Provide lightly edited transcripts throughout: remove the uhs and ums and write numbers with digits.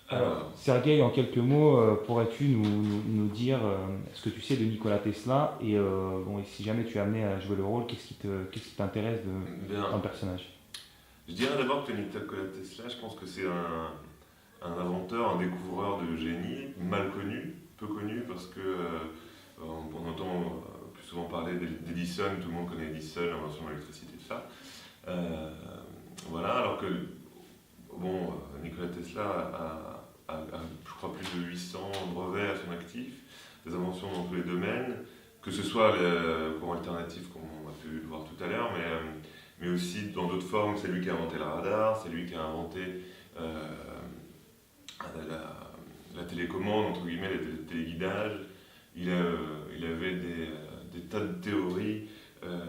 Alors, Alors, Sergueï, en quelques mots, pourrais-tu nous dire ce que tu sais de Nikola Tesla et, bon, et si jamais tu es amené à jouer le rôle, qu'est-ce qui t'intéresse dans bien, le personnage? je dirais d'abord que Nikola Tesla, je pense que c'est un inventeur, un découvreur de génie, mal connu, peu connu, parce que on entend plus souvent parler d'Edison, tout le monde connaît Edison, l'invention de l'électricité, tout ça. Euh, voilà, alors que, bon, Nikola Tesla je crois, plus de 800 brevets à son actif, des inventions dans tous les domaines, que ce soit le courant alternatif, comme on a pu le voir tout à l'heure, mais aussi dans d'autres formes. C'est lui qui a inventé le radar, c'est lui qui a inventé euh, la télécommande, entre guillemets, le téléguidage. Il avait des tas de théories euh,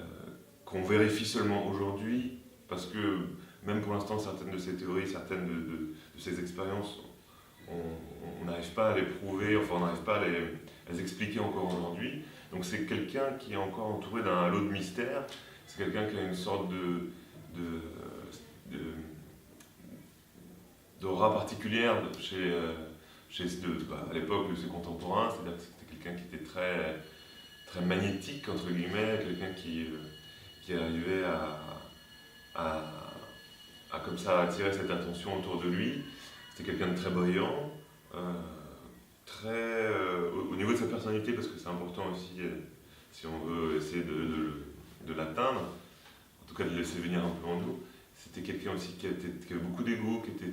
qu'on vérifie seulement aujourd'hui, parce que même pour l'instant, certaines de ces théories, certaines de ces expériences, on n'arrive pas à les prouver, enfin on n'arrive pas à les expliquer encore aujourd'hui. Donc c'est quelqu'un qui est encore entouré d'un halo de mystère, c'est quelqu'un qui a une sorte de, d'aura particulière à l'époque de ses contemporains, c'est-à-dire que c'était quelqu'un qui était très magnétique, entre guillemets, quelqu'un qui arrivait à, comme ça attirer cette attention autour de lui. C'était quelqu'un de très brillant, euh, au niveau de sa personnalité, parce que c'est important aussi, si on veut essayer de l'atteindre, en tout cas de le laisser venir un peu en nous. C'était quelqu'un aussi qui avait beaucoup d'ego, qui était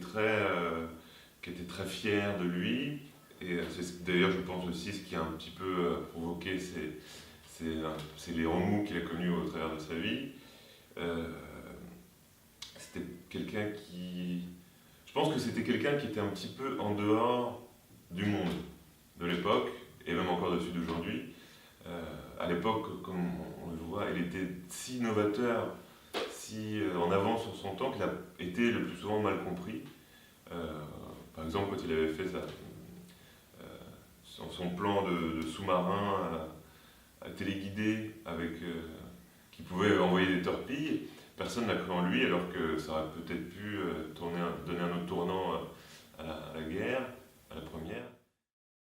très fier de lui. Et c'est d'ailleurs, je pense aussi, ce qui a un petit peu provoqué c'est les remous qu'il a connus au travers de sa vie. Euh, C'était quelqu'un qui... Je pense que c'était quelqu'un qui était un petit peu en dehors du monde de l'époque, et même encore dessus d'aujourd'hui. À l'époque, comme on le voit, il était si novateur, si en avance sur son temps, qu'il a été le plus souvent mal compris. Euh, Par exemple, quand il avait fait son plan de sous-marin à téléguidé qui pouvait envoyer des torpilles, personne n'a cru en lui, alors que ça aurait peut-être pu donner un autre tournant à la guerre.